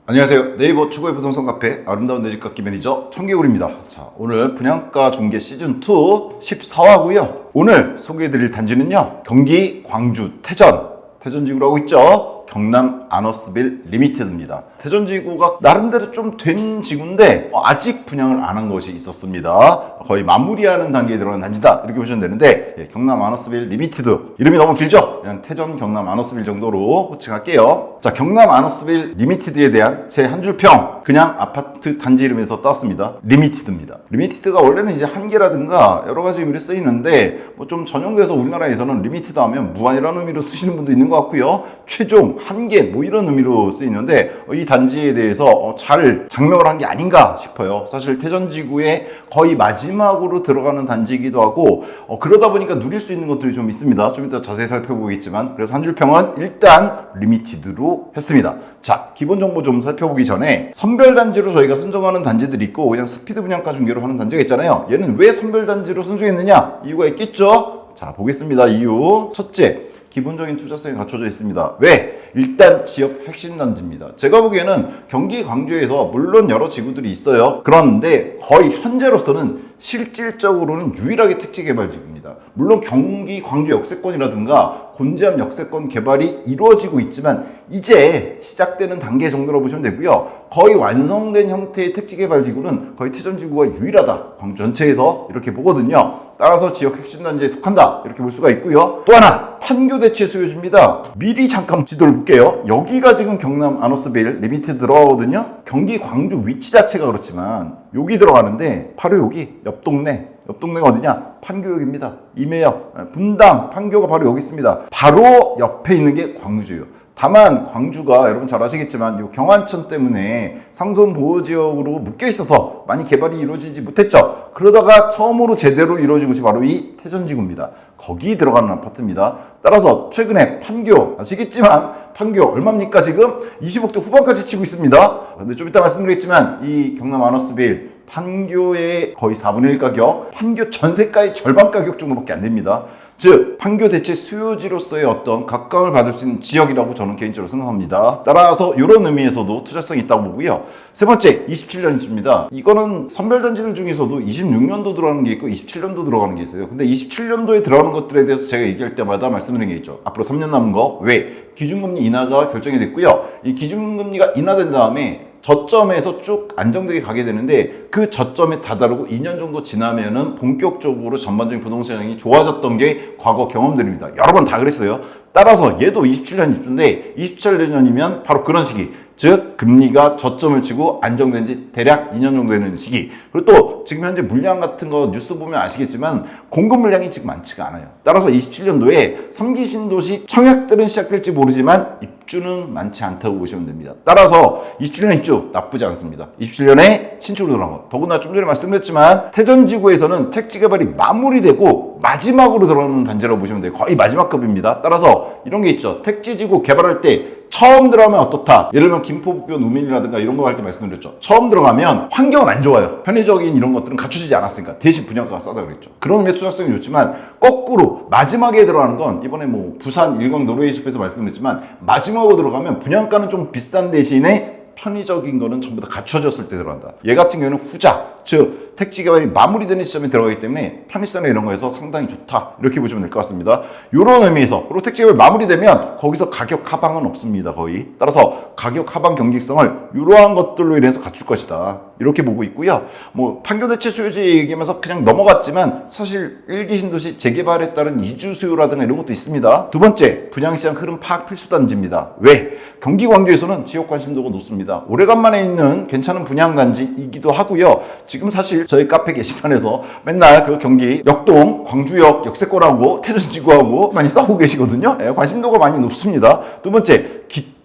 안녕하세요. 네이버 최고의 부동산 카페 아름다운 내 집 갖기 매니저 청개구리입니다. 자, 오늘 분양가 중개 시즌2 14화고요. 오늘 소개해드릴 단지는요, 경기 광주 태전지구라고 있죠. 경남 아너스빌 리미티드입니다. 태전지구가 나름대로 좀 된 지구인데 아직 분양을 안 한 것이 있었습니다. 거의 마무리하는 단계에 들어간 단지다, 이렇게 보시면 되는데, 경남 아너스빌 리미티드 이름이 너무 길죠? 그냥 태전 경남 아너스빌 정도로 호칭할게요. 자, 경남 아너스빌 리미티드에 대한 제 한 줄 평, 그냥 아파트 단지 이름에서 땄습니다. 리미티드입니다. 리미티드가 원래는 이제 한계라든가 여러 가지 의미로 쓰이는데, 뭐 좀 전용돼서 우리나라에서는 리미티드 하면 무한이라는 의미로 쓰시는 분도 있는 것 같고요. 최종, 한계, 뭐 이런 의미로 쓰이는데, 이 단지에 대해서 잘 장명을 한 게 아닌가 싶어요. 사실 태전지구의 거의 마지막으로 들어가는 단지이기도 하고, 그러다 보니까 누릴 수 있는 것들이 좀 있습니다. 좀 이따 자세히 살펴보겠지만, 그래서 한 줄 평은 일단 리미티드로 했습니다. 자, 기본 정보 좀 살펴보기 전에 선별단지로 저희가 선정하는 단지들이 있고, 그냥 스피드 분양가 중개로 하는 단지가 있잖아요. 얘는 왜 선별단지로 선정했느냐? 이유가 있겠죠? 자, 보겠습니다. 이유. 첫째, 기본적인 투자성이 갖춰져 있습니다. 왜? 일단 지역 핵심 단지입니다. 제가 보기에는 경기 광주에서 물론 여러 지구들이 있어요. 그런데 거의 현재로서는 실질적으로는 유일하게 택지 개발 지구입니다. 물론 경기 광주 역세권이라든가 곤지암 역세권 개발이 이루어지고 있지만 이제 시작되는 단계 정도로 보시면 되고요. 거의 완성된 형태의 택지 개발 지구는 거의 태전지구가 유일하다, 광주 전체에서 이렇게 보거든요. 따라서 지역 핵심 단지에 속한다, 이렇게 볼 수가 있고요. 또 하나, 판교 대체 수요지입니다. 미리 잠깐 지도를 볼게요. 여기가 지금 경남 아너스빌 리미티드 들어가거든요. 경기 광주 위치 자체가 그렇지만 여기 들어가는데 바로 여기 옆 동네가 어디냐? 판교역입니다. 임해역, 분당, 판교가 바로 여기 있습니다. 바로 옆에 있는 게 광주예요. 다만 광주가 여러분 잘 아시겠지만 이 경안천 때문에 상선 보호지역으로 묶여 있어서 많이 개발이 이루어지지 못했죠. 그러다가 처음으로 제대로 이루어진 곳이 바로 이 태전지구입니다. 거기 들어가는 아파트입니다. 따라서 최근에 판교, 아시겠지만 판교 얼마입니까? 지금 20억대 후반까지 치고 있습니다. 근데 좀 이따 말씀드리겠지만 이 경남 아너스빌 판교의 거의 4분의 1 가격, 판교 전세가의 절반 가격 정도밖에 안 됩니다. 즉 판교 대체 수요지로서의 어떤 각광을 받을 수 있는 지역이라고 저는 개인적으로 생각합니다. 따라서 이런 의미에서도 투자성이 있다고 보고요. 세 번째, 27년지입니다. 이거는 선별단지들 중에서도 26년도 들어가는 게 있고 27년도 들어가는 게 있어요. 근데 27년도에 들어가는 것들에 대해서 제가 얘기할 때마다 말씀드린 게 있죠. 앞으로 3년 남은 거. 왜? 기준금리 인하가 결정이 됐고요. 이 기준금리가 인하된 다음에 저점에서 쭉 안정되게 가게 되는데, 그 저점에 다다르고 2년 정도 지나면은 본격적으로 전반적인 부동산 시장이 좋아졌던 게 과거 경험들입니다. 여러 번 다 그랬어요. 따라서 얘도 27년 입주인데 27년이면 바로 그런 시기, 즉 금리가 저점을 치고 안정된 지 대략 2년 정도 되는 시기. 그리고 또 지금 현재 물량 같은 거 뉴스 보면 아시겠지만 공급 물량이 지금 많지가 않아요. 따라서 27년도에 3기 신도시 청약들은 시작될지 모르지만 입주는 많지 않다고 보시면 됩니다. 따라서 27년 입주 나쁘지 않습니다. 27년에 신축으로 들어간 것. 더구나 좀 전에 말씀드렸지만 태전지구에서는 택지 개발이 마무리되고 마지막으로 들어가는 단지라고 보시면 돼요. 거의 마지막 급입니다. 따라서 이런 게 있죠. 택지지구 개발할 때 처음 들어가면 어떻다. 예를 들면 김포북변 우민이라든가 이런 거 할 때 말씀드렸죠. 처음 들어가면 환경은 안 좋아요. 편의적인 이런 것들은 갖춰지지 않았으니까 대신 분양가가 싸다 그랬죠. 그런 의미의 투자성이 좋지만 거꾸로 마지막에 들어가는 건 이번에 뭐 부산 일광 노르웨이숲에서 말씀드렸지만 마지막으로 들어가면 분양가는 좀 비싼 대신에 편의적인 거는 전부 다 갖춰졌을 때 들어간다. 얘 같은 경우는 후자, 즉 택지 개발이 마무리되는 시점에 들어가기 때문에 편의성이나 이런 거에서 상당히 좋다, 이렇게 보시면 될 것 같습니다. 이런 의미에서, 그리고 택지 개발 마무리되면 거기서 가격 하방은 없습니다. 거의. 따라서 가격 하방 경직성을 이러한 것들로 인해서 갖출 것이다, 이렇게 보고 있고요. 뭐 판교 대체 수요지 얘기하면서 그냥 넘어갔지만 사실 1기 신도시 재개발에 따른 이주 수요라든가 이런 것도 있습니다. 두 번째, 분양시장 흐름 파악 필수 단지입니다. 왜? 경기 광주에서는 지역 관심도가 높습니다. 오래간만에 있는 괜찮은 분양단지이기도 하고요. 지금 사실 저희 카페 게시판에서 맨날 그 경기 역동, 광주역, 역세권하고 태전지구하고 많이 싸우고 계시거든요. 관심도가 많이 높습니다. 두 번째,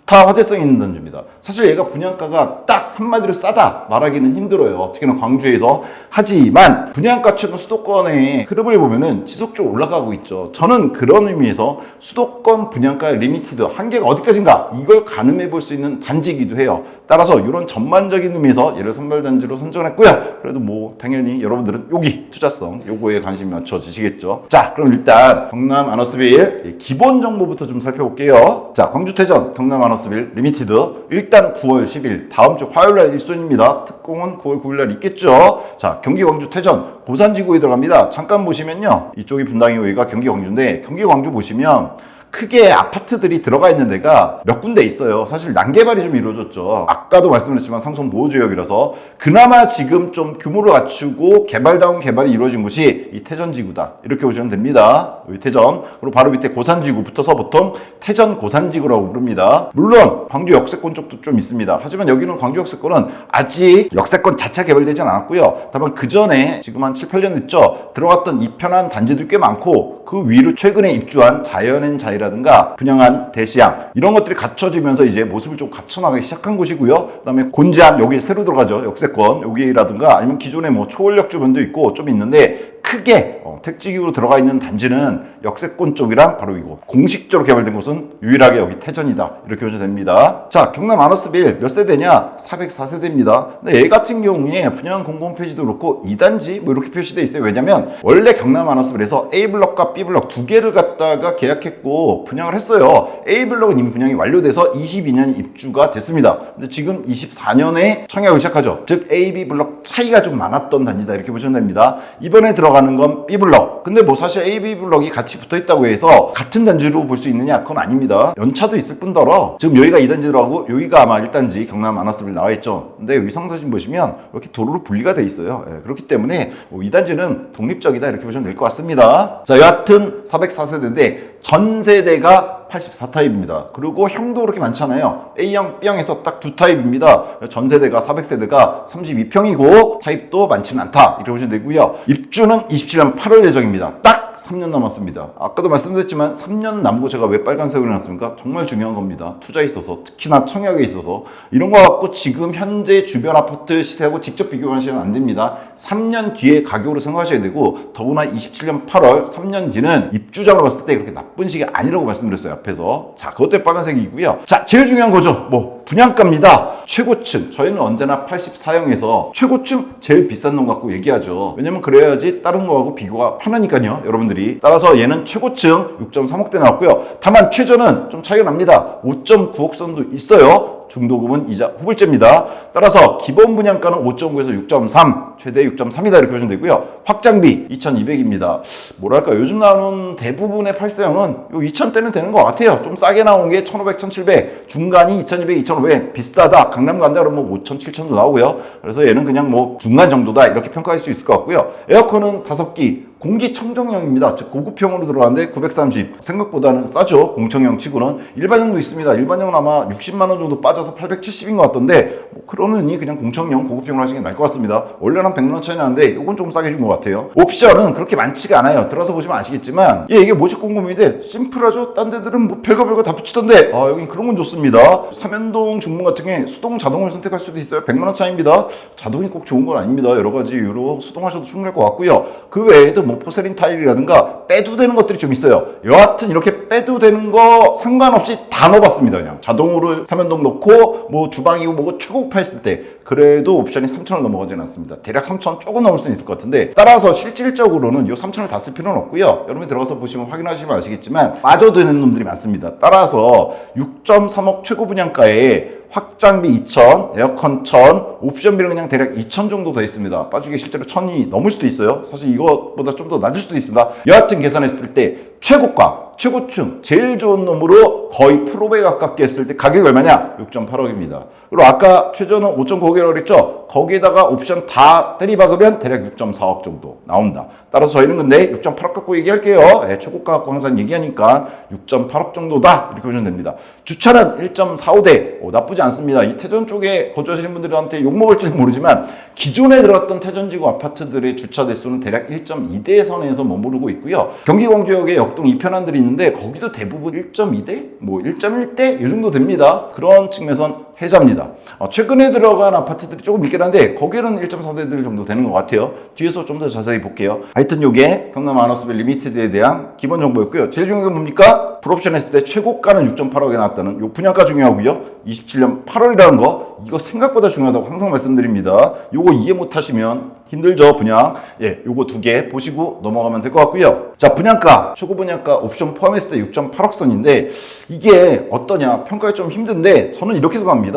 다 화제성 있는 단지입니다. 사실 얘가 분양가가 딱 한마디로 싸다 말하기는 힘들어요. 특히나 광주에서. 하지만 분양가 최근 수도권의 흐름을 보면은 지속적으로 올라가고 있죠. 저는 그런 의미에서 수도권 분양가 리미티드 한계가 어디까지인가 이걸 가늠해 볼 수 있는 단지이기도 해요. 따라서 이런 전반적인 의미에서 얘를 선별단지로 선정했고요. 그래도 뭐 당연히 여러분들은 여기 투자성 요거에 관심이 맞춰지시겠죠. 자, 그럼 일단 경남 아너스빌 기본 정보부터 좀 살펴볼게요. 자, 광주태전 경남 아너스빌 리미티드 일단 9월 10일 다음 주 화요일날 일순입니다. 특공은 9월 9일날 있겠죠. 자, 경기 광주 태전 고산지구에 들어갑니다. 잠깐 보시면요, 이쪽이 분당이 여기가 경기 광주인데 경기 광주 보시면 크게 아파트들이 들어가 있는 데가 몇 군데 있어요. 사실 난개발이 좀 이루어졌죠. 아까도 말씀드렸지만 상선 보호지역이라서 그나마 지금 좀 규모를 갖추고 개발다운 개발이 이루어진 곳이 이 태전지구다. 이렇게 보시면 됩니다. 여기 태전. 그리고 바로 밑에 고산지구 붙어서 보통 태전 고산지구라고 부릅니다. 물론 광주 역세권 쪽도 좀 있습니다. 하지만 여기는 광주 역세권은 아직 역세권 자체 개발되진 않았고요. 다만 그 전에 지금 한 7, 8년 됐죠. 들어갔던 이편한 단지들이 꽤 많고 그 위로 최근에 입주한 자연앤자이라든가 분양한 대시양 이런 것들이 갖춰지면서 이제 모습을 좀 갖춰나가기 시작한 곳이고요. 그다음에 곤지암 여기 새로 들어가죠. 역세권 여기라든가 아니면 기존에 뭐 초월역 주변도 있고 좀 있는데 크게 택지기로 들어가 있는 단지는 역세권 쪽이랑 바로 이거 공식적으로 개발된 곳은 유일하게 여기 태전이다 이렇게 보셔도 됩니다. 자, 경남 아너스빌 몇 세대냐? 404세대입니다. 근데 얘 같은 경우에 분양 공고 홈페이지도 그렇고 2단지 뭐 이렇게 표시되어 있어요. 왜냐면 원래 경남 아너스빌에서 A블럭과 B블럭 두 개를 갖다가 계약했고 분양을 했어요. A블럭은 이미 분양이 완료돼서 22년 입주가 됐습니다. 근데 지금 24년에 청약을 시작하죠. 즉 A, B블럭 차이가 좀 많았던 단지다 이렇게 보시면 됩니다. 이번에 들어가는 건 B블럭. 근데 뭐 사실 A, B블럭이 같이 붙어있다고 해서 같은 단지로 볼 수 있느냐? 그건 아닙니다. 연차도 있을 뿐더러 지금 여기가 2단지 들어가고 여기가 아마 1단지 경남 아너스빌 나와있죠. 근데 위성사진 보시면 이렇게 도로로 분리가 돼 있어요. 그렇기 때문에 뭐 2단지는 독립적이다 이렇게 보시면 될 것 같습니다. 자, 여하튼 404세대인데 전 세대가 84타입입니다. 그리고 형도 그렇게 많잖아요. A형, B형에서 딱 두 타입입니다. 전 세대가 400세대가 32평이고 타입도 많지는 않다 이렇게 보시면 되고요. 입주는 27년 8월 예정입니다. 딱 3년 남았습니다. 아까도 말씀드렸지만 3년 남고 제가 왜 빨간색으로 해놨습니까? 정말 중요한 겁니다. 투자에 있어서 특히나 청약에 있어서 이런 거 갖고 지금 현재 주변 아파트 시세하고 직접 비교하시면 안 됩니다. 3년 뒤에 가격으로 생각하셔야 되고 더구나 27년 8월 3년 뒤는 입주자로 봤을 때 그렇게 나쁜 시기 아니라고 말씀드렸어요 앞에서. 자, 그것 때문에 빨간색이고요. 자, 제일 중요한 거죠. 뭐 분양가입니다. 최고층 저희는 언제나 84형에서 최고층 제일 비싼 놈 갖고 얘기하죠. 왜냐면 그래야지 다른 거하고 비교가 편하니까요 여러분들이. 따라서 얘는 최고층 6.3억대 나왔고요. 다만 최저는 좀 차이가 납니다. 5.9억 선도 있어요. 중도금은 이자 후불제입니다. 따라서 기본 분양가는 5.9에서 6.3, 최대 6.3이다 이렇게 보시면 되고요. 확장비 2,200입니다. 뭐랄까 요즘 나오는 대부분의 84형은 요 2,000대는 되는 것 같아요. 좀 싸게 나온 게 1,500, 1,700, 중간이 2,200, 2,500 비싸다. 강남 간다 그러면 뭐 5,000, 7,000도 나오고요. 그래서 얘는 그냥 뭐 중간 정도다 이렇게 평가할 수 있을 것 같고요. 에어컨은 5기. 공기청정형입니다. 즉 고급형으로 들어가는데 930 생각보다는 싸죠. 공청형 치고는. 일반형도 있습니다. 일반형은 아마 60만 원 정도 빠져서 870인 것 같던데 뭐 그러느니 그냥 공청형 고급형으로 하시는 게 나을 것 같습니다. 원래는 한 100만 원 차이 나는데 이건 좀 싸게 준 것 같아요. 옵션은 그렇게 많지가 않아요. 들어서 보시면 아시겠지만 이게 모집 공급인데 심플하죠. 딴 데들은 뭐 별거 다 붙이던데 여긴 그런 건 좋습니다. 삼연동 중문 같은 게 수동 자동을 선택할 수도 있어요. 100만 원 차이입니다. 자동이 꼭 좋은 건 아닙니다. 여러 가지 이유로 수동하셔도 충분할 것 같고요. 그 외에도 뭐 포세린 타일이라든가 빼도 되는 것들이 좀 있어요. 여하튼 이렇게 빼도 되는 거 상관없이 다 넣어봤습니다. 그냥 자동으로 삼연동 넣고 뭐 주방이고 뭐고 최고급했을 때 그래도 옵션이 3,000원 넘어가지는 않습니다. 대략 3,000원 조금 넘을 수는 있을 것 같은데 따라서 실질적으로는 이 3,000원 다 쓸 필요는 없고요. 여러분이 들어가서 보시면 확인하시면 아시겠지만 빠져드는 놈들이 많습니다. 따라서 6.3억 최고 분양가에 확장비 2,000, 에어컨 1,000, 옵션비는 그냥 대략 2,000 정도 더 있습니다. 빠지게 실제로 1,000이 넘을 수도 있어요. 사실 이것보다 좀 더 낮을 수도 있습니다. 여하튼 계산했을 때 최고가, 최고층, 제일 좋은 놈으로 거의 프로에 가깝게 했을 때 가격이 얼마냐? 6.8억입니다. 그리고 아까 최저는 5.9억이라고 그랬죠? 거기에다가 옵션 다 때리박으면 대략 6.4억 정도 나온다. 따라서 저희는 근데 6.8억 갖고 얘기할게요. 최고가 갖고 항상 얘기하니까 6.8억 정도다. 이렇게 보시면 됩니다. 주차는 1.45대. 나쁘지 않습니다. 이 태전 쪽에 거주하시는 분들한테 욕먹을지는 모르지만 기존에 들어갔던 태전지구 아파트들의 주차 대수는 대략 1.2대 선에서 머무르고 있고요. 경기 광주역의 역동 2편안들이 있는데 거기도 대부분 1.2대, 뭐 1.1대 이 정도 됩니다. 그런 측면에선 해자입니다. 최근에 들어간 아파트들이 조금 있긴 한데 거기는 1.4대들 정도 되는 것 같아요. 뒤에서 좀 더 자세히 볼게요. 하여튼 요게 경남 아너스빌 리미티드에 대한 기본 정보였고요. 제일 중요한 건 뭡니까? 풀옵션 했을 때 최고가는 6.8억에 나왔다는 요 분양가 중요하고요. 27년 8월이라는 거 이거 생각보다 중요하다고 항상 말씀드립니다. 요거 이해 못하시면 힘들죠, 분양. 예, 요거 두 개 보시고 넘어가면 될 것 같고요. 자, 분양가, 초고 분양가 옵션 포함했을 때 6.8억 선인데 이게 어떠냐, 평가가 좀 힘든데 저는 이렇게 생각합니다.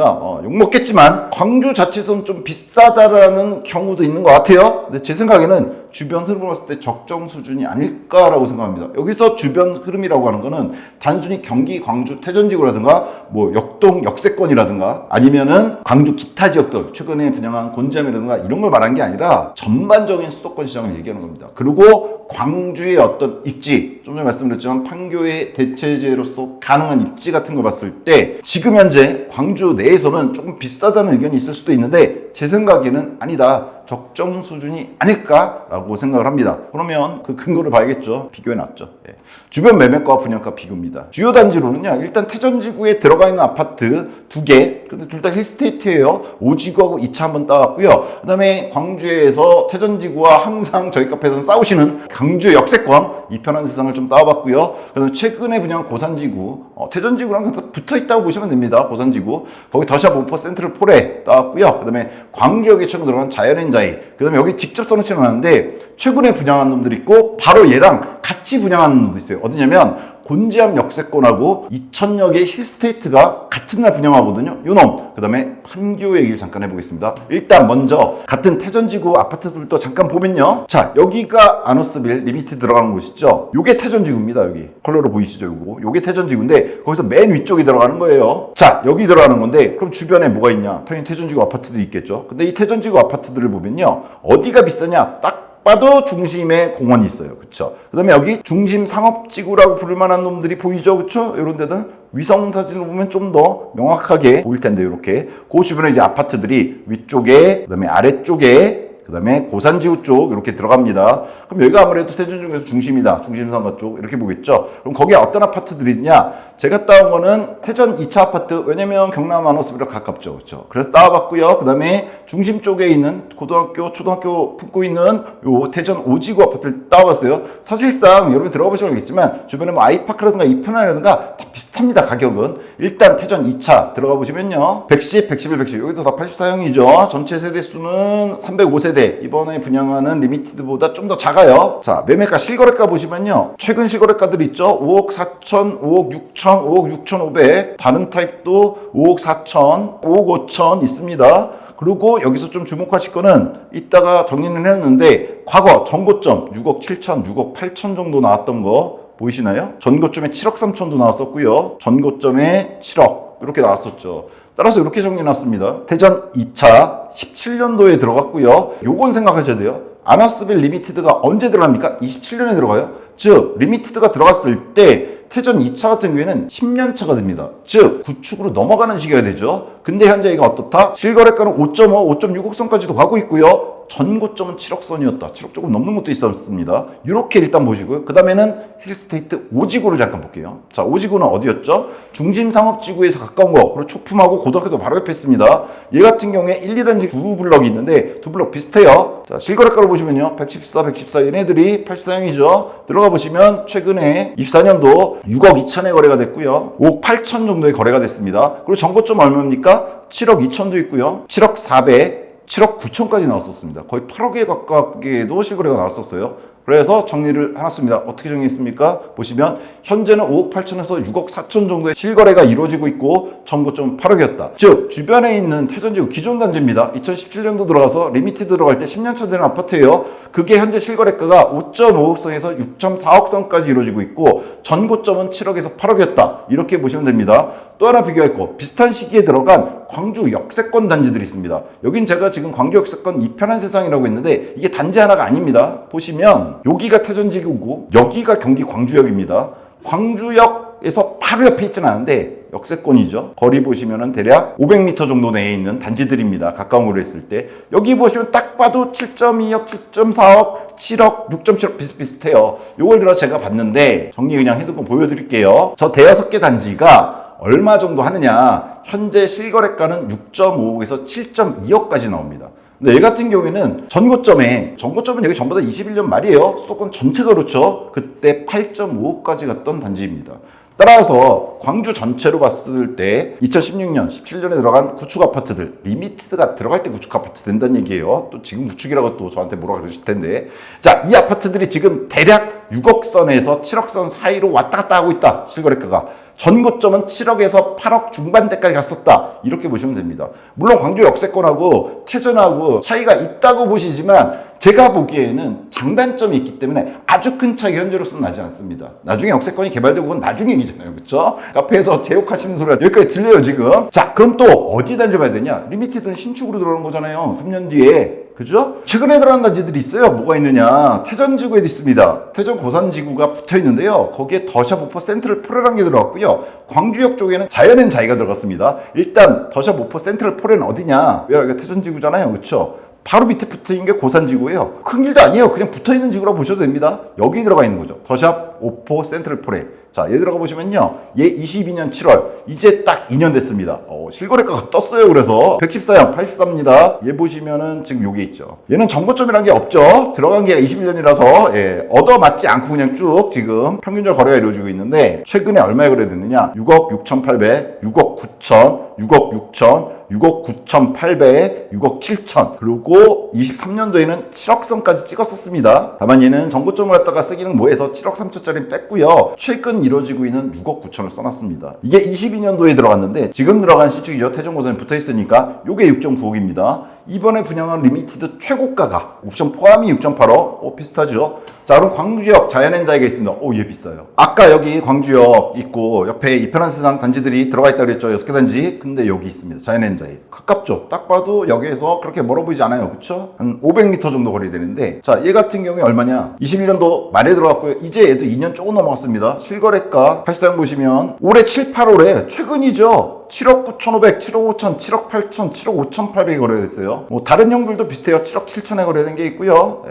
욕먹겠지만 광주 자체에서는 좀 비싸다라는 경우도 있는 것 같아요. 근데 제 생각에는 주변 흐름을 봤을 때 적정 수준이 아닐까라고 생각합니다. 여기서 주변 흐름이라고 하는 거는 단순히 경기, 광주, 태전지구라든가 뭐 역동, 역세권이라든가 아니면은 광주 기타 지역들 최근에 분양한 곤지암이라든가 이런 걸 말한 게 아니라 전반적인 수도권 시장을 얘기하는 겁니다. 그리고 광주의 어떤 입지, 좀 전에 말씀드렸지만 판교의 대체제로서 가능한 입지 같은 걸 봤을 때 지금 현재 광주 내에서는 조금 비싸다는 의견이 있을 수도 있는데 제 생각에는 아니다. 적정 수준이 아닐까라고 생각을 합니다. 그러면 그 근거를 봐야겠죠. 비교해놨죠. 예. 주변 매매가 분양가 비교입니다. 주요 단지로는요. 일단 태전지구에 들어가 있는 아파트 2개. 근데 둘 다 힐스테이트예요. 오지구하고 2차 한번 따왔고요. 그 다음에 광주에서 태전지구와 항상 저희 카페에서 싸우시는 강주 역세권 이 편한 세상을 좀 따와봤고요. 그 다음에 최근에 분양한 고산지구 태전지구랑 붙어있다고 보시면 됩니다. 고산지구 거기 더샵 5%를 폴에 따왔고요. 그 다음에 광주역에 최근 들어간 자연엔자이 그 다음에 여기 직접 써놓지는 않았는데 최근에 분양한 놈들이 있고 바로 얘랑 같이 분양한 놈도 있어요. 어디냐면 곤지암 역세권하고 이천역의 힐스테이트가 같은 날 분양하거든요. 요놈. 그 다음에 판교 얘기를 잠깐 해보겠습니다. 일단 먼저 같은 태전지구 아파트들도 잠깐 보면요. 자, 여기가 아너스빌 리미트 들어가는 곳이죠. 요게 태전지구입니다. 여기 컬러로 보이시죠? 요게 태전지구인데 거기서 맨 위쪽에 들어가는 거예요. 자, 여기 들어가는 건데 그럼 주변에 뭐가 있냐? 당연히 태전지구 아파트도 있겠죠. 근데 이 태전지구 아파트들을 보면요. 어디가 비싸냐? 딱 봐도 중심에 공원이 있어요. 그쵸? 그 다음에 여기 중심 상업지구라고 부를 만한 놈들이 보이죠? 그쵸? 이런 데들 위성 사진을 보면 좀 더 명확하게 보일 텐데, 이렇게. 그 주변에 이제 아파트들이 위쪽에, 그 다음에 아래쪽에, 그 다음에 고산지구 쪽 이렇게 들어갑니다. 그럼 여기가 아무래도 태전지구에서 중심이다. 중심상가 쪽 이렇게 보겠죠. 그럼 거기에 어떤 아파트들이 있냐? 제가 따온 거는 태전 2차 아파트. 왜냐면 경남 아너스빌이랑 가깝죠. 그렇죠? 그래서 따와봤고요. 그 다음에 중심 쪽에 있는 고등학교, 초등학교 품고 있는 요 태전 오지구 아파트를 따와봤어요. 사실상 여러분 들어가 보시면 알겠지만 주변에 뭐 아이파크라든가 이편안이라든가 다 비슷합니다. 가격은. 일단 태전 2차 들어가 보시면요. 110, 111, 110 여기도 다 84형이죠. 전체 세대수는 305세대. 이번에 분양하는 리미티드보다 좀 더 작아요. 자, 매매가 실거래가 보시면요. 최근 실거래가들 있죠. 5억 4천, 5억 6천, 5억 6,500. 다른 타입도 5억 4천, 5억 5천 있습니다. 그리고 여기서 좀 주목하실 거는 이따가 정리는 했는데 과거 전고점 6억 7천, 6억 8천 정도 나왔던 거 보이시나요? 전고점에 7억 3천도 나왔었고요. 전고점에 7억 이렇게 나왔었죠. 따라서 이렇게 정리해놨습니다. 태전 2차 17년도에 들어갔고요. 요건 생각하셔야 돼요. 아너스빌 리미티드가 언제 들어갑니까? 27년에 들어가요. 즉 리미티드가 들어갔을 때 태전 2차 같은 경우에는 10년 차가 됩니다. 즉 구축으로 넘어가는 시기가 되죠. 근데 현재 이가 어떻다? 실거래가는 5.5, 5.6억 선까지도 가고 있고요. 전고점은 7억 선이었다. 7억 조금 넘는 것도 있었습니다. 이렇게 일단 보시고요. 그 다음에는 힐스테이트 오지구를 잠깐 볼게요. 자, 오지구는 어디였죠? 중심 상업지구에서 가까운 거. 그리고 초품하고 고등학교도 바로 옆에 있습니다. 얘 같은 경우에 1, 2단지 두 블럭이 있는데 두 블럭 비슷해요. 자, 실거래가로 보시면요. 114, 114 얘네들이 84형이죠. 들어가 보시면 최근에 24년도 6억 2천에 거래가 됐고요. 5억 8천 정도에 거래가 됐습니다. 그리고 전고점 얼마입니까? 7억 2천도 있고요. 7억 400, 7억 9천까지 나왔었습니다. 거의 8억에 가깝게도 실거래가 나왔었어요. 그래서 정리를 해놨습니다. 어떻게 정리했습니까? 보시면 현재는 5억 8천에서 6억 4천 정도의 실거래가 이루어지고 있고 전고점 8억이었다. 즉 주변에 있는 태전지구 기존 단지입니다. 2017년도 들어가서 리미티드 들어갈 때 10년차 되는 아파트예요. 그게 현재 실거래가가 5.5억 선에서 6.4억 선까지 이루어지고 있고 전고점은 7억에서 8억이었다. 이렇게 보시면 됩니다. 또 하나 비교할 거 비슷한 시기에 들어간 광주 역세권 단지들이 있습니다. 여긴 제가 지금 광주 역세권 이 편한 세상이라고 했는데 이게 단지 하나가 아닙니다. 보시면 여기가 태전지구고 여기가 경기 광주역입니다. 광주역 치럭에서 바로 옆에 있지는 않은데 역세권이죠. 거리 보시면은 대략 500m 정도 내에 있는 단지들입니다. 가까운 거로 했을 때. 여기 보시면 딱 봐도 7.2억, 7.4억, 7억, 6.7억 비슷비슷해요. 요걸 들어 제가 봤는데 정리 그냥 해두고 보여드릴게요. 저 대여섯 개 단지가 얼마 정도 하느냐. 현재 실거래가는 6.5억에서 7.2억까지 나옵니다. 근데 얘 같은 경우에는 전고점은 여기 전부 다 21년 말이에요. 수도권 전체가 그렇죠. 그때 8.5억까지 갔던 단지입니다. 따라서 광주 전체로 봤을 때 2016년, 17년에 들어간 구축 아파트들, 리미티드가 들어갈 때 구축 아파트 된다는 얘기예요. 또 지금 구축이라고 또 저한테 뭐라 그러실 텐데. 자, 이 아파트들이 지금 대략 6억 선에서 7억 선 사이로 왔다 갔다 하고 있다. 실거래가가. 전고점은 7억에서 8억 중반대까지 갔었다. 이렇게 보시면 됩니다. 물론 광주 역세권하고 태전하고 차이가 있다고 보시지만 제가 보기에는 장단점이 있기 때문에 아주 큰 차이가 현재로서는 나지 않습니다. 나중에 역세권이 개발되고 그건 나중 얘기잖아요. 그렇죠? 카페에서 제욕하시는 소리가 여기까지 들려요 지금. 자, 그럼 또 어디 단지 봐야 되냐? 리미티드는 신축으로 들어오는 거잖아요. 3년 뒤에. 그죠? 최근에 들어간 단지들이 있어요. 뭐가 있느냐? 태전지구에도 있습니다. 태전 고산지구가 붙어 있는데요. 거기에 더샵 오퍼 센트럴 포레라는 게 들어갔고요. 광주역 쪽에는 자연앤자이가 들어갔습니다. 일단 더샵 오퍼 센트럴 포레는 어디냐? 왜 여기가 태전지구잖아요. 그렇죠? 바로 밑에 붙어 있는 게 고산지구예요. 큰 길도 아니에요. 그냥 붙어 있는 지구라고 보셔도 됩니다. 여기 들어가 있는 거죠. 더샵 오포 센트럴 포레. 자, 얘 들어가 보시면요. 얘 22년 7월. 이제 딱 2년 됐습니다. 실거래가가 떴어요. 그래서 114형 83입니다. 얘 보시면은 지금 요게 있죠. 얘는 정고점이란 게 없죠. 들어간 게 21년이라서 예, 얻어맞지 않고 그냥 쭉 지금 평균적 거래가 이루어지고 있는데 최근에 얼마에 거래됐느냐? 6억 6,800, 6억 9천, 6억 6천, 6억 9,800, 6억 7천. 그리고 23년도에는 7억 선까지 찍었었습니다. 다만 얘는 정고점을 갖다가 쓰기는 뭐해서 7억 3천짜리 뺐고요. 최근 이루어지고 있는 6억 9천을 써놨습니다. 이게 22년도에 들어갔는데 지금 들어간 시축이죠. 태전고선에 붙어있으니까 요게 6.9억입니다. 이번에 분양한 리미티드 최고가가 옵션 포함이 6.8억. 비슷하죠. 자, 그럼 광주역 자연앤자이가 있습니다. 얘 비싸요. 아까 여기 광주역 있고 옆에 이편한세상 단지들이 들어가 있다고 그랬죠. 6개 단지. 근데 여기 있습니다. 자연앤자이. 가깝죠. 딱 봐도 여기에서 그렇게 멀어 보이지 않아요. 그쵸? 한 500m 정도 거리되는데 자, 얘 같은 경우에 얼마냐? 21년도 말에 들어갔고요. 이제 얘도 2년 조금 넘어갔습니다. 실거래가 84형 보시면 올해 7, 8월에 최근이죠. 7억 9,500, 7억 5천, 7억 8천, 7억 5,800이 거래됐어요. 뭐 다른 형들도 비슷해요. 7억 7천에 거래된 게 있고요.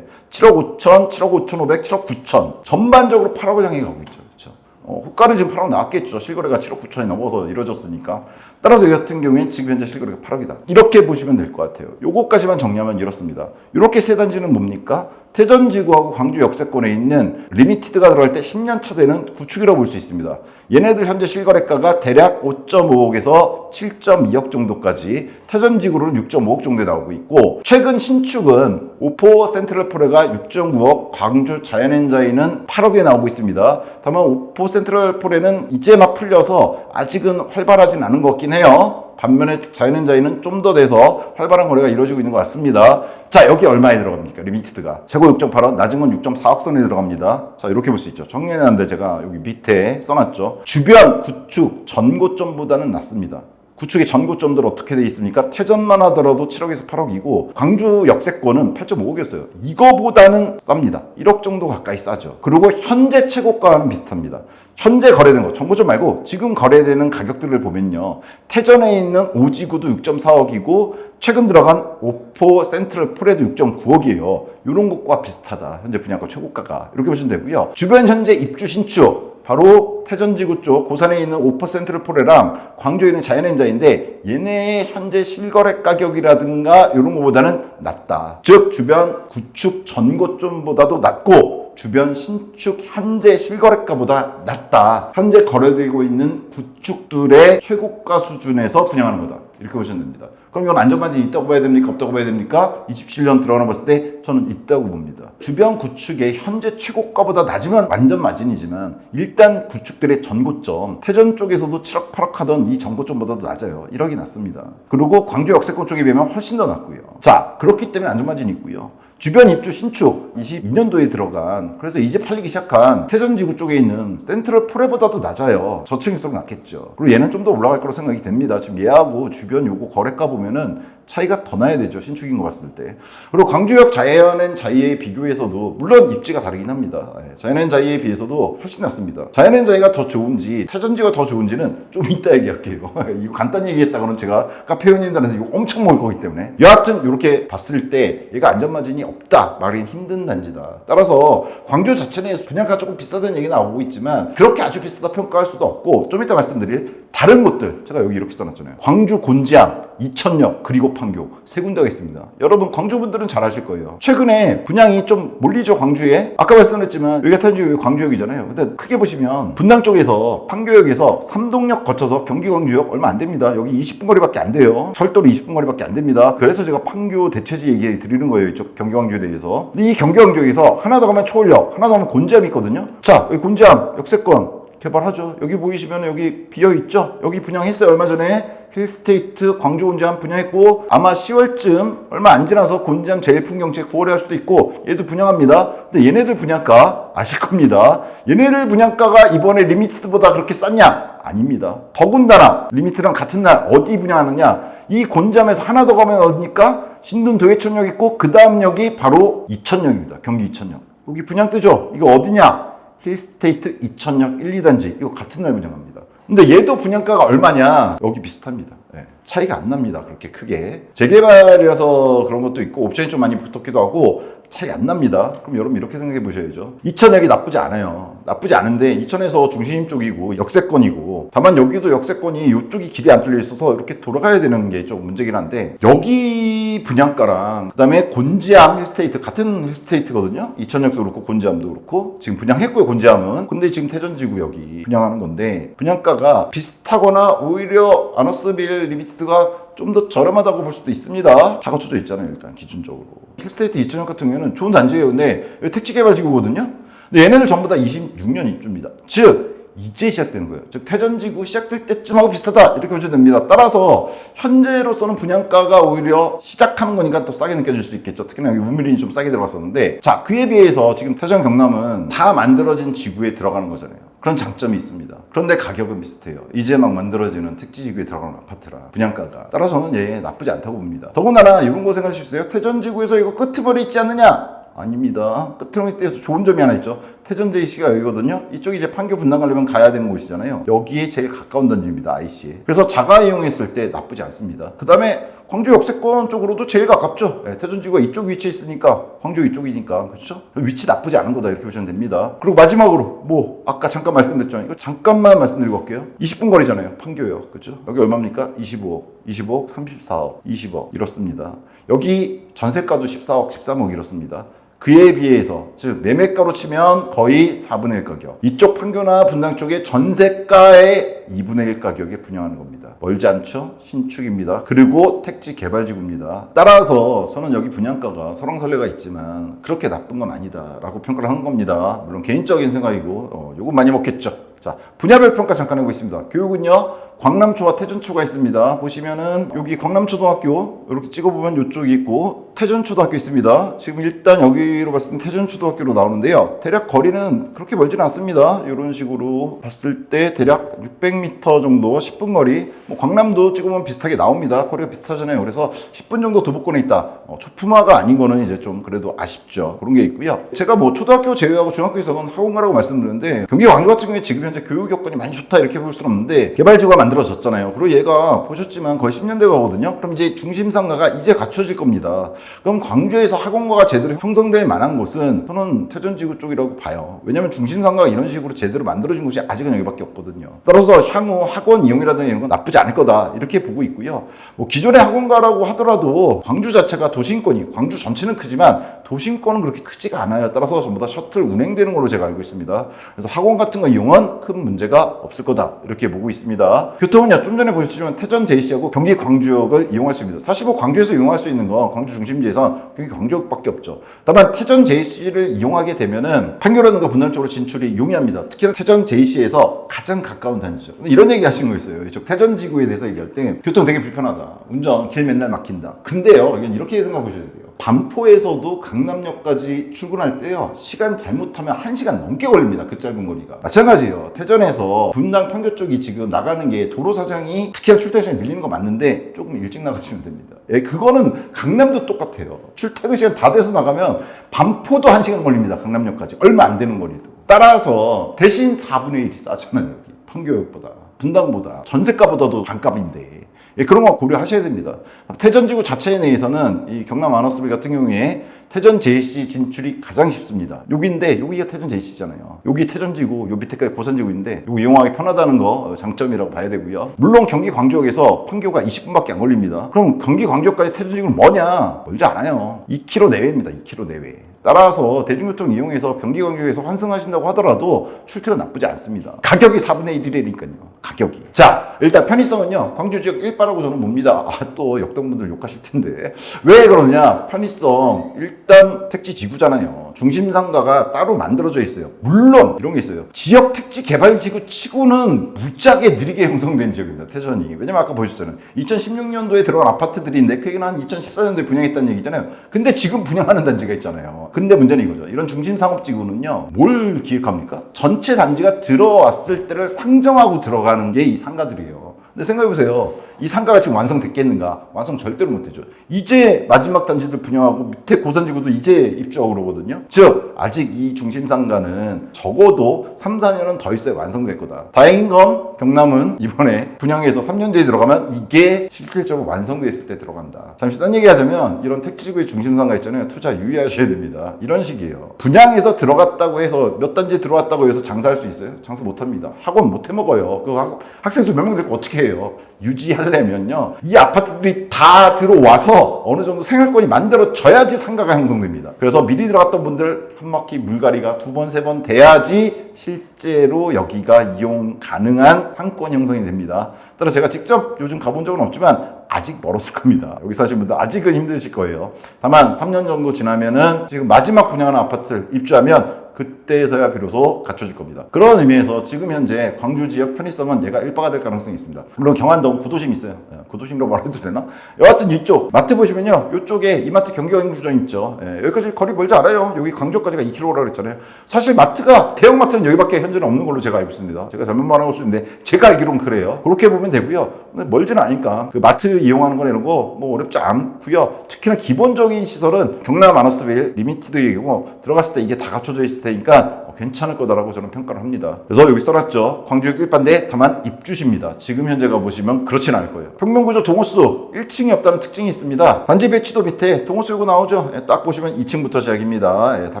7억 5천, 7억 5,500, 7억 9천. 전반적으로 8억을 향해 가고 있죠. 그렇죠? 호가는 지금 8억 나왔겠죠. 실거래가 7억 9천이 넘어서 이루어졌으니까. 따라서 이 같은 경우엔 지금 현재 실거래가 8억이다. 이렇게 보시면 될 것 같아요. 요거까지만 정리하면 이렇습니다. 이렇게 세 단지는 뭡니까? 태전지구하고 광주 역세권에 있는 리미티드가 들어갈 때 10년 차 되는 구축이라고 볼 수 있습니다. 얘네들 현재 실거래가가 대략 5.5억에서 7.2억 정도까지, 태전지구로는 6.5억 정도에 나오고 있고, 최근 신축은 오포 센트럴 포레가 6.9억, 광주 자연앤자이는 8억에 나오고 있습니다. 다만 오포 센트럴 포레는 이제 막 풀려서 아직은 활발하진 않은 것 같긴 해요. 반면에 자연앤자이는 좀 더 돼서 활발한 거래가 이루어지고 있는 것 같습니다. 자, 여기 얼마에 들어갑니까? 리미티드가 최고 6.8억, 낮은 건 6.4억 선에 들어갑니다. 자, 이렇게 볼 수 있죠. 정리해놨는데 제가 여기 밑에 써놨죠. 주변 구축 전고점보다는 낮습니다. 구축의 전고점들 어떻게 돼 있습니까? 태전만 하더라도 7억에서 8억이고 광주 역세권은 8.5억이었어요. 이거보다는 쌉니다. 1억 정도 가까이 싸죠. 그리고 현재 최고가와는 비슷합니다. 현재 거래된 거, 전고점 말고 지금 거래되는 가격들을 보면요. 태전에 있는 오지구도 6.4억이고 최근 들어간 오포 센트럴 포레도 6.9억이에요. 이런 것과 비슷하다. 현재 분양가 최고가가. 이렇게 보시면 되고요. 주변 현재 입주 신축. 바로 태전지구 쪽 고산에 있는 5%를 포레랑 광주에 있는 자연앤자인데 얘네의 현재 실거래 가격이라든가 이런 것보다는 낮다. 즉 주변 구축 전고점보다도 낮고 주변 신축 현재 실거래가보다 낮다. 현재 거래되고 있는 구축들의 최고가 수준에서 분양하는 거다. 이렇게 보시면 됩니다. 그럼 이건 안전반지 있다고 봐야 됩니까? 없다고 봐야 됩니까? 27년 들어가는 봤을 때 저는 있다고 봅니다. 주변 구축의 현재 최고가보다 낮으면 완전 마진이지만 일단 구축들의 전고점, 태전 쪽에서도 7억 8억 하던 이 전고점보다도 낮아요. 1억이 낮습니다. 그리고 광주 역세권 쪽에 비하면 훨씬 더 낮고요. 자, 그렇기 때문에 안전마진이 있고요. 주변 입주 신축 22년도에 들어간, 그래서 이제 팔리기 시작한 태전지구 쪽에 있는 센트럴 포레보다도 낮아요. 저층일수록 낮겠죠. 그리고 얘는 좀 더 올라갈 거로 생각이 됩니다. 지금 얘하고 주변 요거 거래가 보면은 차이가 더 나야 되죠. 신축인 거 봤을 때. 그리고 광주역 자연앤 자이에 비교해서도 물론 입지가 다르긴 합니다. 자연앤 자이에 비해서도 훨씬 낫습니다. 자연앤 자이가 더 좋은지 태전지가 더 좋은지는 좀 이따 얘기할게요. 이거 간단히 얘기했다가는 제가 카페 회원님들한테 이거 엄청 먹을 거기 때문에 여하튼 이렇게 봤을 때 얘가 안전마진이 없다 말하기 힘든 단지다. 따라서 광주 자체 내에서 분양가 조금 비싸다는 얘기 나오고 있지만 그렇게 아주 비싸다 평가할 수도 없고 좀 이따 말씀드릴 다른 곳들 제가 여기 이렇게 써놨잖아요. 광주 곤지암, 이천역 그리고 판교 세 군데가 있습니다. 여러분 광주분들은 잘 아실 거예요. 최근에 분양이 좀 몰리죠. 광주에. 아까 말씀드렸지만 여기가 태전지구 광주역이잖아요. 근데 크게 보시면 분당 쪽에서 판교역에서 삼동역 거쳐서 경기 광주역 얼마 안 됩니다. 여기 20분 거리밖에 안 돼요. 철도로 20분 거리밖에 안 됩니다. 그래서 제가 판교 대체지 얘기 드리는 거예요. 이쪽 경기 광주에 대해서. 근데 이 경기 광주역에서 하나 더 가면 초월역, 하나 더 가면 곤지암이 있거든요. 자, 여기 곤지암 역세권 개발하죠. 여기 보이시면 여기 비어있죠. 여기 분양했어요. 얼마 전에 힐스테이트 광주 곤지암 분양했고 아마 10월쯤 얼마 안 지나서 곤지암 제일풍경채 9월에 할 수도 있고 얘도 분양합니다. 근데 얘네들 분양가 아실 겁니다. 얘네들 분양가가 이번에 리미티드보다 그렇게 쌌냐? 아닙니다. 더군다나 리미트랑 같은 날 어디 분양하느냐? 이 곤지암에서 하나 더 가면 어디니까? 신돈 도예천역 있고 그 다음 역이 바로 이천역입니다. 경기 이천역. 여기 분양 뜨죠? 이거 어디냐? 힐스테이트 이천역 1, 2단지 이거 같은 날 분양합니다. 근데 얘도 분양가가 얼마냐? 여기 비슷합니다. 네. 차이가 안 납니다. 그렇게 크게. 재개발이라서 그런 것도 있고 옵션이 좀 많이 붙었기도 하고 차이 안 납니다. 그럼 여러분 이렇게 생각해 보셔야죠. 이천역이 나쁘지 않아요. 나쁘지 않은데 이천에서 중심 쪽이고 역세권이고 다만 여기도 역세권이 이쪽이 길이 안 뚫려 있어서 이렇게 돌아가야 되는 게 좀 문제긴 한데 여기 분양가랑 그 다음에 곤지암 힐스테이트 같은 힐스테이트거든요. 이천역도 그렇고 곤지암도 그렇고 지금 분양했고요. 곤지암은. 근데 지금 태전지구 여기 분양하는 건데 분양가가 비슷하거나 오히려 아너스빌 리미티드가 좀 더 저렴하다고 볼 수도 있습니다. 다 갖춰져 있잖아요. 일단 기준적으로. 힐스테이트 이천역 같은 경우에는 좋은 단지예요. 근데 택지개발지구거든요. 근데 얘네들 전부 다 26년 입주입니다. 즉 이제 시작되는 거예요. 즉 태전지구 시작될 때쯤하고 비슷하다 이렇게 보셔도 됩니다. 따라서 현재로서는 분양가가 오히려 시작하는 거니까 더 싸게 느껴질 수 있겠죠. 특히나 여기 우미린이 좀 싸게 들어갔었는데 자 그에 비해서 지금 태전 경남은 다 만들어진 지구에 들어가는 거잖아요. 그런 장점이 있습니다. 그런데 가격은 비슷해요. 이제 막 만들어지는 택지지구에 들어가는 아파트라 분양가가. 따라서는 얘 나쁘지 않다고 봅니다. 더군다나 이런 거 생각하실 수 있어요. 태전지구에서 이거 끄트머리 있지 않느냐? 아닙니다. 끄트머리에서 좋은 점이 하나 있죠. 태전 JC가 여기거든요. 이쪽이 이제 판교 분당 가려면 가야 되는 곳이잖아요. 여기에 제일 가까운 단지입니다. IC에. 그래서 자가 이용했을 때 나쁘지 않습니다. 그 다음에 광주 역세권 쪽으로도 제일 가깝죠. 네, 태전지구가 이쪽 위치에 있으니까 광주 이쪽이니까 그렇죠? 위치 나쁘지 않은 거다 이렇게 보시면 됩니다. 그리고 마지막으로 뭐 아까 잠깐 말씀드렸잖아요. 이거 잠깐만 말씀드리고 갈게요. 20분 거리잖아요. 판교역 그렇죠? 여기 얼마입니까? 25억, 25억, 34억, 20억 이렇습니다. 여기 전세가도 14억, 13억 이렇습니다. 그에 비해서 즉 매매가로 치면 거의 4분의 1 가격 이쪽 판교나 분당 쪽에 전세가의 2분의 1 가격에 분양하는 겁니다. 멀지 않죠? 신축입니다. 그리고 택지 개발지구입니다. 따라서 저는 여기 분양가가 설왕설래가 있지만 그렇게 나쁜 건 아니다 라고 평가를 한 겁니다. 물론 개인적인 생각이고 요거 많이 먹겠죠. 자, 분야별 평가 잠깐 해보겠습니다. 교육은요, 광남초와 태전초가 있습니다. 보시면은 여기 광남초등학교 이렇게 찍어보면 이쪽이 있고 태전초등학교 있습니다. 지금 일단 여기로 봤을 때 태전초등학교로 나오는데요. 대략 거리는 그렇게 멀지는 않습니다. 이런 식으로 봤을 때 대략 600m 정도 10분 거리. 뭐 광남도 찍으면 비슷하게 나옵니다. 거리가 비슷하잖아요. 그래서 10분 정도 도보권에 있다. 초품화가 아닌 거는 이제 좀 그래도 아쉽죠. 그런 게 있고요. 제가 뭐 초등학교 제외하고 중학교에서는 학원 가라고 말씀드렸는데 경기 광주 같은 경우에 지금 현재 교육 여건이 많이 좋다 이렇게 볼 수는 없는데 개발지구가 만들어졌잖아요. 그리고 얘가 보셨지만 거의 10년대 가거든요. 그럼 이제 중심상가가 이제 갖춰질 겁니다. 그럼 광주에서 학원가가 제대로 형성될 만한 곳은 저는 태전지구 쪽이라고 봐요. 왜냐면 중심상가가 이런 식으로 제대로 만들어진 곳이 아직은 여기밖에 없거든요. 따라서 향후 학원 이용이라든지 이런 건 나쁘지 않을 거다 이렇게 보고 있고요. 뭐 기존의 학원가라고 하더라도 광주 자체가 도심권이 광주 전체는 크지만 도심권은 그렇게 크지가 않아요. 따라서 전부 다 셔틀 운행되는 걸로 제가 알고 있습니다. 그래서 학원 같은 거 이용은 큰 문제가 없을 거다 이렇게 보고 있습니다. 교통은요, 좀 전에 보셨지만 태전 JC하고 경기 광주역을 이용할 수 있습니다. 사실 뭐 광주에서 이용할 수 있는 건 광주 중심지에선 경기 광주역밖에 없죠. 다만 태전 JC를 이용하게 되면은 판교라든가 분당 쪽으로 진출이 용이합니다. 특히나 태전 JC에서 가장 가까운 단지죠. 이런 얘기 하신 거 있어요. 이쪽 태전지구에 대해서 얘기할 때 교통 되게 불편하다. 운전 길 맨날 막힌다. 근데요, 이건 이렇게 생각해 보셔야 돼요. 반포에서도 강남역까지 출근할 때요, 시간 잘못하면 1시간 넘게 걸립니다. 그 짧은 거리가. 마찬가지예요. 태전에서 분당 판교 쪽이 지금 나가는 게 도로 사정이 특히나 출퇴근 시간이 밀리는 거 맞는데 조금 일찍 나가시면 됩니다. 예, 그거는 강남도 똑같아요. 출퇴근 시간 다 돼서 나가면 반포도 1시간 걸립니다. 강남역까지. 얼마 안 되는 거리도. 따라서 대신 4분의 1이 싸잖아요. 여기 판교역보다, 분당보다, 전세가보다도 반값인데. 예, 그런 거 고려하셔야 됩니다. 태전지구 자체 내에서는 이 경남 아너스빌 같은 경우에 태전 JC 진출이 가장 쉽습니다. 여기인데 여기가 태전 JC잖아요. 여기 태전지구, 요 밑에까지 고산지구인데 이거 이용하기 편하다는 거 장점이라고 봐야 되고요. 물론 경기 광주역에서 판교가 20분밖에 안 걸립니다. 그럼 경기 광주역까지 태전지구는 뭐냐? 멀지 않아요. 2km 내외입니다. 2km 내외. 따라서 대중교통 이용해서 경기 광주에서 환승하신다고 하더라도 출퇴근 나쁘지 않습니다. 가격이 4분의 1이라니까요. 가격이. 자, 일단 편의성은요, 광주 지역 1바라고 저는 봅니다. 또 역동분들 욕하실 텐데 왜 그러냐? 편의성, 일단 택지 지구잖아요. 중심상가가 따로 만들어져 있어요. 물론 이런 게 있어요. 지역 택지 개발 지구 치고는 무지하게 느리게 형성된 지역입니다. 태전이. 왜냐면 아까 보셨잖아요. 2016년도에 들어간 아파트들인데 그 얘기는 한 2014년도에 분양했다는 얘기잖아요. 근데 지금 분양하는 단지가 있잖아요. 근데 문제는 이거죠. 이런 중심상업지구는요, 뭘 기획합니까? 전체 단지가 들어왔을 때를 상정하고 들어가는 게 이 상가들이에요. 근데 생각해보세요. 이 상가가 지금 완성됐겠는가? 완성 절대로 못했죠. 이제 마지막 단지들 분양하고 밑에 고산지구도 이제 입주하고 그러거든요. 즉 아직 이 중심상가는 적어도 3, 4년은 더 있어야 완성될 거다. 다행인 건 경남은 이번에 분양해서 3년 뒤에 들어가면 이게 실질적으로 완성됐을 때 들어간다. 잠시 딴 얘기하자면 이런 택지지구의 중심상가 있잖아요. 투자 유의하셔야 됩니다. 이런 식이에요. 분양해서 들어갔다고 해서 몇 단지 들어왔다고 해서 장사할 수 있어요? 장사 못합니다. 학원 못 해먹어요. 그 학생 수 몇 명 되고 어떻게 해요? 유지하려면요, 이 아파트들이 다 들어와서 어느 정도 생활권이 만들어져야지 상가가 형성됩니다. 그래서 미리 들어갔던 분들 한 바퀴 물갈이가 2번, 3번 돼야지 실제로 여기가 이용 가능한 상권 형성이 됩니다. 따라 제가 직접 요즘 가본 적은 없지만 아직 멀었을 겁니다. 여기 사시는 분들 아직은 힘드실 거예요. 다만 3년 정도 지나면은 지금 마지막 분양하는 아파트를 입주하면 그때서야 비로소 갖춰질 겁니다. 그런 의미에서 지금 현재 광주 지역 편의성은 얘가 1바가 될 가능성이 있습니다. 물론 경안동 구도심 있어요. 구도심이라고 말해도 되나? 여하튼 이쪽 마트 보시면요, 이쪽에 이마트 경기광주점 있죠. 여기까지 거리 멀지 않아요. 여기 광주까지가 2km라고 그랬잖아요. 사실 마트가, 대형마트는 여기밖에 현재는 없는 걸로 제가 알고 있습니다. 제가 잘못 말한 걸 수 있는데 제가 알기로는 그래요. 그렇게 보면 되고요. 근데 멀지는 않으니까 그 마트 이용하는 거나 이런 거 뭐 어렵지 않고요. 특히나 기본적인 시설은 경남 아너스빌 리미티드의 경우 들어갔을 때 이게 다 갖춰져 있을 테니까 괜찮을 거다라고 저는 평가를 합니다. 그래서 여기 써놨죠. 광주역 1반대 다만 입주시입니다. 지금 현재 가보시면 그렇진 않을 거예요. 평면구조 동호수 1층이 없다는 특징이 있습니다. 단지 배치도 밑에 동호수 요거 나오죠. 딱 보시면 2층부터 시작입니다. 다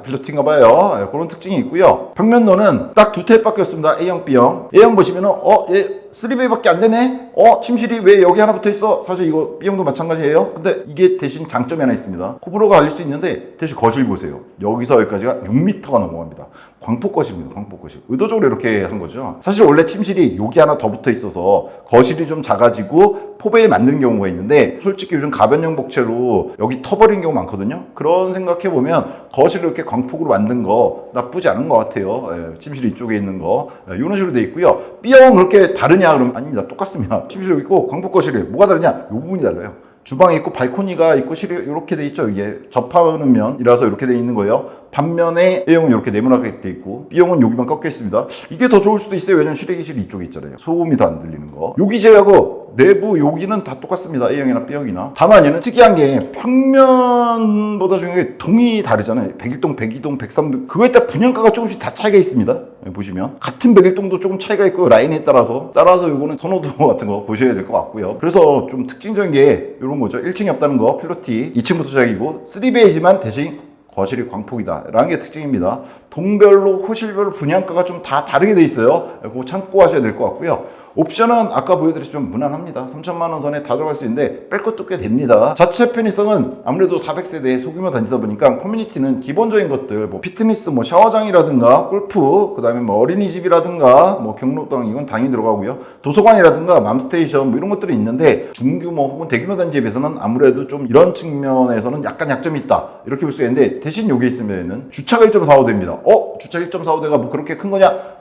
필로티인가 봐요. 그런 특징이 있고요. 평면도는 딱 두 타입밖에 없습니다. A형, B형. A형 보시면은 얘 3베이밖에 안 되네? 침실이 왜 여기 하나 붙어 있어? 사실 이거 B형도 마찬가지예요. 근데 이게 대신 장점이 하나 있습니다. 호불호가 갈릴 수 있는데 대신 거실 보세요. 여기서 여기까지가 6m가 넘어갑니다. 광폭거실입니다. 광폭거실. 의도적으로 이렇게 한 거죠. 사실 원래 침실이 여기 하나 더 붙어 있어서 거실이 좀 작아지고 포배에 만드는 경우가 있는데, 솔직히 요즘 가변형 복채로 여기 터버린 경우 많거든요. 그런 생각해보면 거실을 이렇게 광폭으로 만든 거 나쁘지 않은 것 같아요. 침실이 이쪽에 있는 거 이런 식으로 돼 있고요. B형은 그렇게 다르냐? 그러면 아닙니다. 똑같습니다. 침실이 여기 있고 광폭거실이 뭐가 다르냐? 이 부분이 달라요. 주방이 있고 발코니가 있고 실이 이렇게 돼 있죠. 이게 접하는 면이라서 이렇게 돼 있는 거예요. 반면에 A형은 이렇게 네모나게 돼 있고 B형은 여기만 꺾여 있습니다. 이게 더 좋을 수도 있어요. 왜냐면 실외기실이 이쪽에 있잖아요. 소음이 더 안 들리는 거. 여기 제하고 내부 여기는 다 똑같습니다. A형이나 B형이나. 다만 얘는 특이한 게 평면보다 중요한 게 동이 다르잖아요. 101동, 102동, 103동. 그거에 따라 분양가가 조금씩 다 차이가 있습니다. 보시면 같은 101동도 조금 차이가 있고 라인에 따라서 요거는 선호도 같은 거 보셔야 될 것 같고요. 그래서 좀 특징적인 게 이런 거죠. 1층이 없다는 거 필로티, 2층부터 시작이고 3베이지만 대신 거실이 광폭이다 라는 게 특징입니다. 동별로 호실별로 분양가가 좀 다 다르게 돼 있어요. 그거 참고하셔야 될 것 같고요. 옵션은 아까 보여드렸지만 무난합니다. 3천만 원 선에 다 들어갈 수 있는데 뺄 것도 꽤 됩니다. 자체 편의성은 아무래도 400세대 소규모 단지다 보니까 커뮤니티는 기본적인 것들, 뭐 피트니스, 뭐 샤워장이라든가 골프, 그 다음에 뭐 어린이집이라든가 뭐 경로당, 이건 당연히 들어가고요. 도서관이라든가 맘스테이션 뭐 이런 것들이 있는데, 중규모 혹은 대규모 단지에 비해서는 아무래도 좀 이런 측면에서는 약간 약점이 있다 이렇게 볼 수 있는데, 대신 여기 있으면 주차가 1.45 됩니다. 주차 1.45대가 뭐 그렇게 큰 거냐?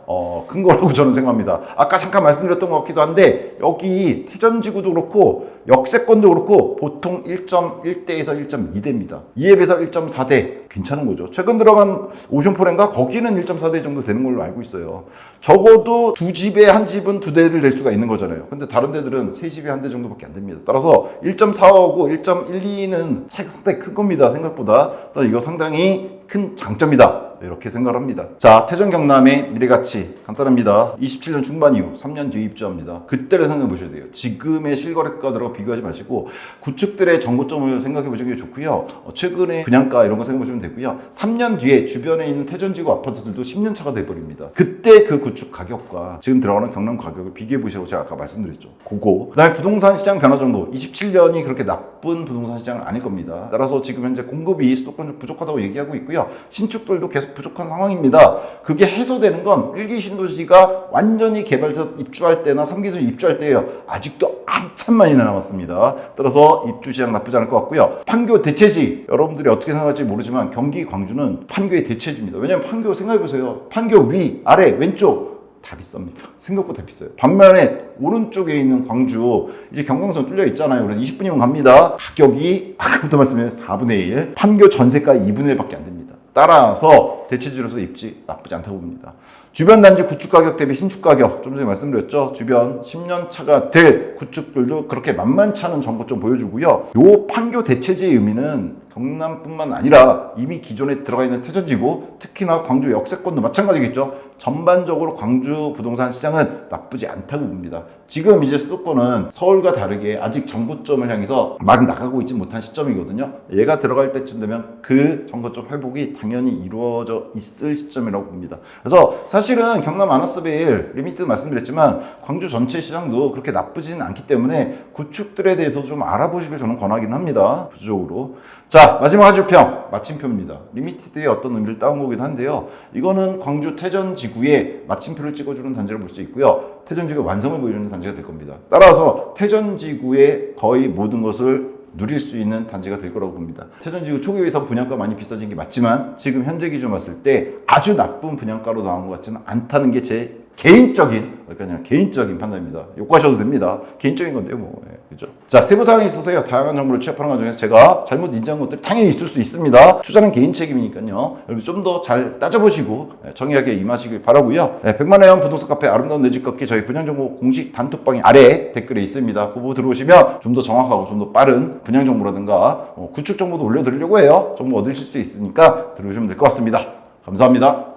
큰 거라고 저는 생각합니다. 아까 잠깐 말씀드렸던 것 같기도 한데 여기 태전지구도 그렇고 역세권도 그렇고 보통 1.1대에서 1.2대입니다. 이에 비해서 1.4대 괜찮은 거죠. 최근 들어간 오션포렌가 거기는 1.4대 정도 되는 걸로 알고 있어요. 적어도 두 집에 한 집은 두 대를 낼 수가 있는 거잖아요. 근데 다른 데들은 세 집에 한 대 정도밖에 안 됩니다. 따라서 1.4하고 1.12는 차이가 상당히 큰 겁니다. 생각보다. 이거 상당히 큰 장점이다. 이렇게 생각합니다. 자, 태전 경남의 미래가치 간단합니다. 27년 중반 이후 3년 뒤에 입주합니다. 그때를 생각해 보셔야 돼요. 지금의 실거래가들하고 비교하지 마시고 구축들의 정고점을 생각해 보시는 게 좋고요. 최근에 분양가 이런 거 생각해 보시면 되고요. 3년 뒤에 주변에 있는 태전지구 아파트들도 10년 차가 돼버립니다. 그때 그 구축 가격과 지금 들어가는 경남 가격을 비교해 보시라고 제가 아까 말씀드렸죠. 그거. 그다음에 부동산 시장 변화 정도. 27년이 그렇게 나쁜 부동산 시장은 아닐 겁니다. 따라서 지금 현재 공급이 수도권 좀 부족하다고 얘기하고 있고요. 신축들도 계속 부족한 상황입니다. 그게 해소되는 건 1기 신도시가 완전히 개발자 입주할 때나 3기 신도시 입주할 때예요. 아직도 한참 많이 남았습니다. 따라서 입주 시장 나쁘지 않을 것 같고요. 판교 대체지 여러분들이 어떻게 생각할지 모르지만 경기 광주는 판교의 대체지입니다. 왜냐하면 판교 생각해보세요. 판교 위, 아래, 왼쪽 다 비쌉니다. 생각보다 비싸요. 반면에 오른쪽에 있는 광주 이제 경강선 뚫려 있잖아요. 그래서 20분이면 갑니다. 가격이 아까부터 말씀드린 4분의 1 판교 전세가 2분의 1밖에 안 됩니다. 따라서 대체지로서 입지 나쁘지 않다고 봅니다. 주변 단지 구축 가격 대비 신축 가격 좀 전에 말씀드렸죠. 주변 10년 차가 될 구축들도 그렇게 만만치 않은 정보 좀 보여주고요. 요 판교 대체지의 의미는 경남뿐만 아니라 이미 기존에 들어가 있는 태전지구 특히나 광주 역세권도 마찬가지겠죠. 전반적으로 광주 부동산 시장은 나쁘지 않다고 봅니다. 지금 이제 수도권은 서울과 다르게 아직 정고점을 향해서 막 나가고 있지 못한 시점이거든요. 얘가 들어갈 때쯤 되면 그 정고점 회복이 당연히 이루어져 있을 시점이라고 봅니다. 그래서 사실은 경남 아나스베일 리미트 말씀드렸지만 광주 전체 시장도 그렇게 나쁘지는 않기 때문에 구축들에 대해서 좀 알아보시길 저는 권하긴 합니다. 부수적으로. 자, 마지막 한 줄 평, 마침표입니다. 리미티드의 어떤 의미를 따온 거긴 한데요. 이거는 광주 태전지구의 마침표를 찍어주는 단지를 볼 수 있고요. 태전지구의 완성을 보여주는 단지가 될 겁니다. 따라서 태전지구의 거의 모든 것을 누릴 수 있는 단지가 될 거라고 봅니다. 태전지구 초기에서 분양가 많이 비싸진 게 맞지만 지금 현재 기준 봤을 때 아주 나쁜 분양가로 나온 것 같지는 않다는 게 제 개인적인, 그러니까 개인적인 판단입니다. 욕하셔도 됩니다. 개인적인 건데요, 뭐. 그죠? 자, 세부 사항이 있어서요. 다양한 정보를 취합하는 과정에서 제가 잘못 인지한 것들이 당연히 있을 수 있습니다. 투자는 개인 책임이니까요. 여러분 좀 더 잘 따져보시고 정의하게 임하시길 바라고요. 100만의 원 부동산 카페 아름다운 내 집 걷기 저희 분양정보 공식 단톡방이 아래 댓글에 있습니다. 그거 들어오시면 좀 더 정확하고 좀 더 빠른 분양 정보라든가 구축 정보도 올려드리려고 해요. 정보 얻으실 수 있으니까 들어오시면 될 것 같습니다. 감사합니다.